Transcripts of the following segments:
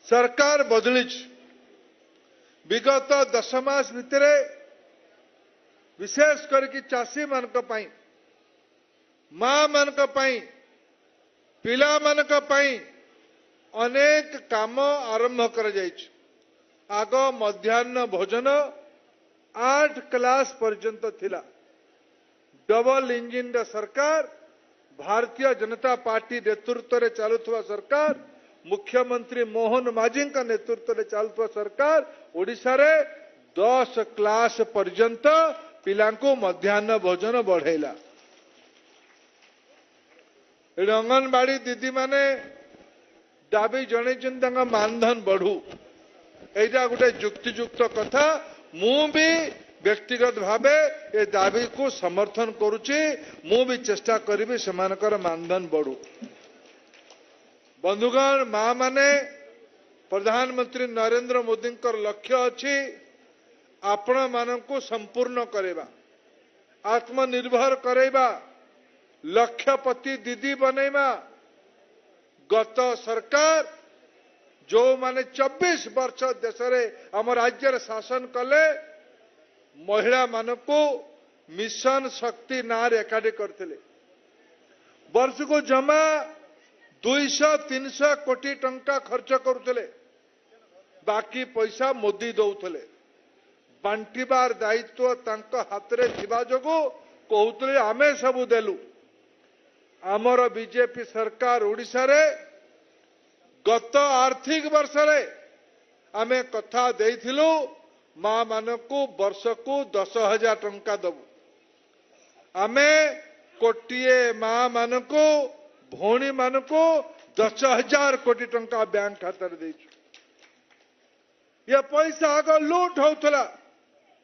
सरकार बदली विगत 10 मास भितर विशेष करके चाषी मानक पई मां मानक पई पिला मानक पई अनेक काम आरंभ कर जाइछ। आग मध्याह्न भोजन 8 क्लास पर्यंत थिला। डबल इंजिन सरकार भारतीय जनता पार्टी नेतृत्व रे चलुवा सरकार मुख्यमंत्री मोहन माझी का नेतृत्व रे चलुवा सरकार ओडिशा रे 10 क्लास पर्यंत पिलांको मध्याह्न भोजन बढ़ेला। अंगनवाड़ी दीदी माने दाबी जन मानधन बढ़ू एटा गोटे युक्तियुक्त कथा। मु भी व्यक्तिगत भावे ए दाबी को समर्थन करुची। मु भी चेष्टा करी सेमानकर मानधन बढ़ू। बंधुगण मां माने प्रधानमंत्री नरेंद्र मोदी लक्ष्य अच्छी आपण मानकु संपूर्ण करेबा आत्मनिर्भर करेबा लक्षपति दीदी बनेबा। गत सरकार जो माने 24 वर्ष देश रे आम राज्य शासन कले महिला मानकु मिशन शक्ति नार एकाडी करथिले। वर्ष को जमा 200-300 कोटी टंका खर्च करुथिले। बाकी पैसा मोदी दौथले। बांटीबार दायित्व तांको हाथ रे थिबा जोगु कहउतले आमे सबु देलु। आमर बीजेपी सरकार ओडिशा रे गत आर्थिक वर्ष रे आमे कथा देइथिलु मां मानकु वर्ष को 10,000 टंका दबु। आमे कोटिए मां मानकु भौणी मानकु 10,000 कोटी टंका बैंक खाता रे देइछु। ये पैसा आग लूट होउथला।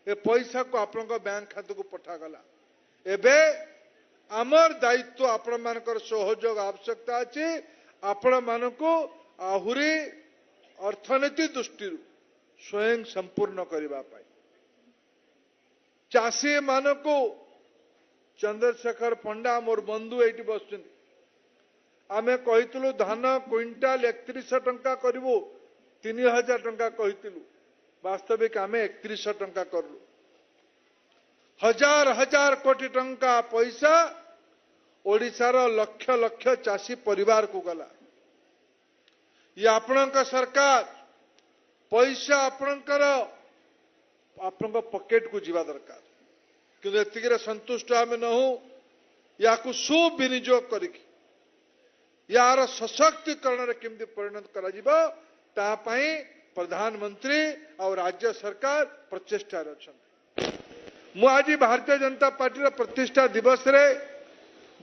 ए पैसा को आपण बैंक खाता को पठा गला। एबे आमर दायित्व आपण मानकर सहयोग आवश्यकता अछि। आपण मानको आहुरी अर्थनीति दृष्टि स्वयं संपूर्ण करबा पाई। चाषी मानको चंद्रशेखर पंडा मोर बंधु एठी बसछन। आमे कहितलु धान क्विंटाल 3100 टंका करिवो 3000 टंका कहितलु। वास्तविक आमे 3100 टंका करलु। हजार हजार कोटी टंका पैसा ओडिशार लक्ष लक्ष चाषी परिवार को गला। ये आपणक सरकार पैसा आपणक पॉकेट को जीवा दरकार। किंतु एतिके संतुष्ट आम न हो या सुविनियोग करिक यार सशक्तिकरण केमती परिणत करा जिवो ता पई प्रधानमंत्री और राज्य सरकार प्रचेष्टा रछन। मु आज भारतीय जनता पार्टी प्रतिष्ठा दिवस रे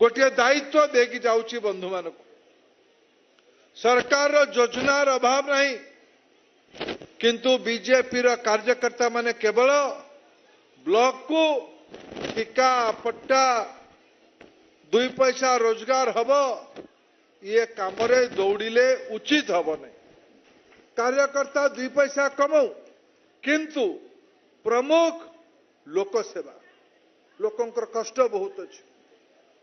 गोटे दायित्व देकी जाउची बंधु मानक। सरकार योजनार अभाव नहीं किंतु बीजेपी रा कार्यकर्ता माने केवल ब्लॉक को ठिका पट्टा 2 पैसा रोजगार हबो ये काम रे दौड़िले उचित हबो नहीं। कार्यकर्ता 2 पैसा कमाऊ किंतु प्रमुख लोक सेवा लोकंकर कष्ट बहुत अच्छे।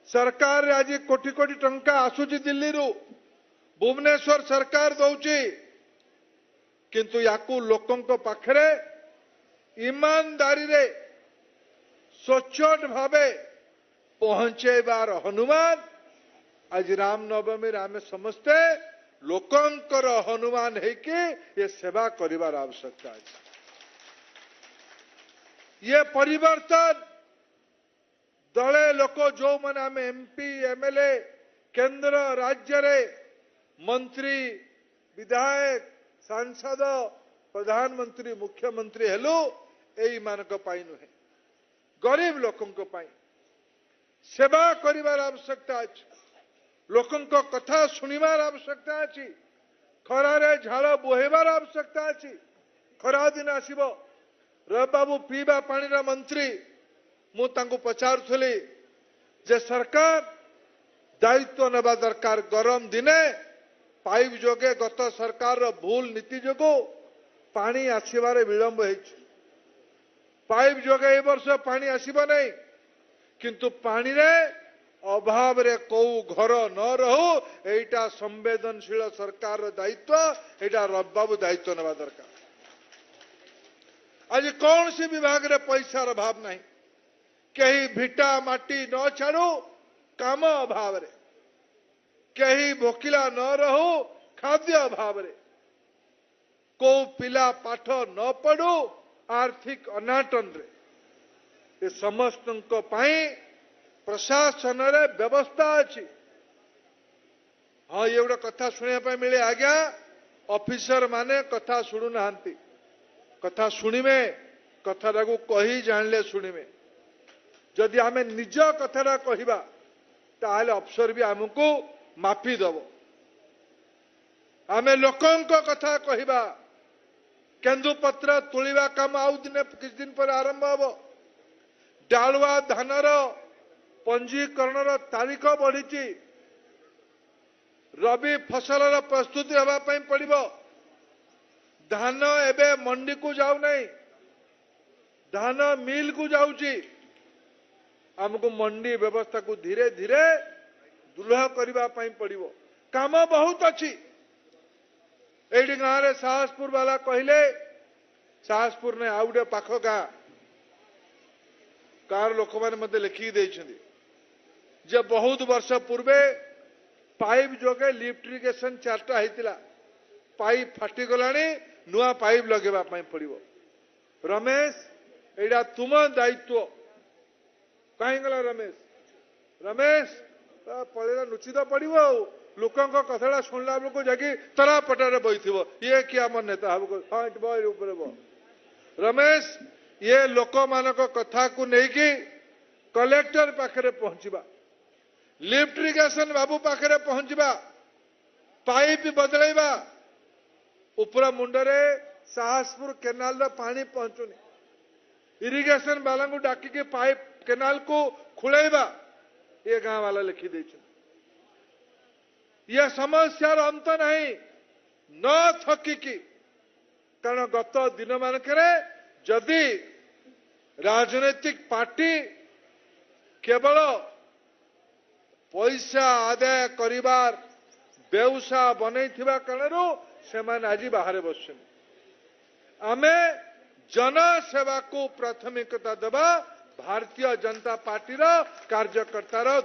सरकार आज कोटी कोटी टंका आसुची दिल्ली रु भुवनेश्वर सरकार दौची किंतु याकू लोकंक पाखरे ईमानदारी रे सचोट भावे पहुंचेबार हनुमान आज रामनवमी आमे समस्ते लोकंकर हनुमान है कि ये सेवा करिवार आवश्यकता है। ये परिवर्तन दले लोक जो माने आमे एमपी एमएलए केंद्र राज्य रे मंत्री विधायक सांसद प्रधानमंत्री मुख्यमंत्री हेलु एई मानक पाई नुहे गरीब लोकंक पाई सेवा करिवार आवश्यकता अछि। लोकंक कथा सुनिवार आवश्यकता अछि। खरारे झाड़ बोहेबार आवश्यकता अछि। खरा दिन आसीबो रबाबू पीबा पानी रा मंत्री मु तांको पचारुथली जे सरकार दायित्व नेबा दरकार। गरम दिने पाइप जोगे गत सरकार रो भूल नीति जोगो पानी आसीबारे विलंब हेछि। पाइप जोगे ए वर्ष पानी आसीबो नहीं किंतु पानी रे अभाव रे को घर न रहू एटा संवेदनशील सरकार दायित्व एटा रबाबू दायित्व नेबा दरकार। आज कौन सी विभाग रे पैसा अभाव नहीं, कहीं भिटा माटी न छाड़ू काम अभाव रे, कहीं भोकिला न रहू खाद्य अभाव रे, को पिला पाठ न पढ़ू आर्थिक अनाटन रे, ये समस्त प्रशासन रे व्यवस्था अच्छी। हाँ ये गोटे कथा शुणा मिले आज्ञा, ऑफिसर माने कथा शुणु नाहंती, कथा शुणिमे कथा को कही जानले शुणिमे। जदि आमे निज कथा कहवा ताहले अफसर भी आमको माफी दब। आमे लोकंक कथा कहवा, केन्दुपत्र तुलिबा काम आउ दिने किछ दिन पर आरंभ हब। डालुआ धानर पंजीकरण तारीख बढ़ी, रबी फसलर प्रस्तुति हवा पड़िबो। धान एबे मंडी को जाऊ नहीं, धान मिल को जाऊची। हमको मंडी व्यवस्था को धीरे धीरे दुर्लभ करने पड़िबो। काम बहुत अच्छी। एडी गाँव रे साहसपुर वाला कहले, साहसपुर ने आउ गए पाख गाँ कार लोक मैंने मत लिखिक देइछन्ति जे बहुत वर्ष पूर्वे पाइप जोगे लिफ्ट इरिगेशन 4टा होइतिला, पाइप फाटी गलानी, नुआ पाइप लगेबा पई पड़िबो। रमेश एडा तुम दायित्व कहीं गला रमेश, रमेश पड़ेगा नुचित पड़ो लोकों कथा शुणला बेलू जाकि तरा पटारे बही ये किए आम नेता हम रमेश ये लोक मान कथा को लेकिन कलेक्टर पाखे पहुंचवा, लिफ्ट इरिगेशन बाबू पाखे पहुंचवा, पाइप बदलैबा, उपरा मुंडरे साहसपुर केनाल पानी पहुंचुनी, इरिगेशन वाला को डाकिके पाइप केनाल को खुलैबा, ये गांव वाला लिखी दे। यह समस्यार अंत नहीं, न थकिकी, कारण गत दिन मानकरे जदि राजनैतिक पार्टी केवल पैसा आदाय करिबार व्यवसाय बनैथिबा कारण से आज बाहर बस। आमे जनसेवा को प्राथमिकता देवा भारतीय जनता पार्टी कार्यकर्तार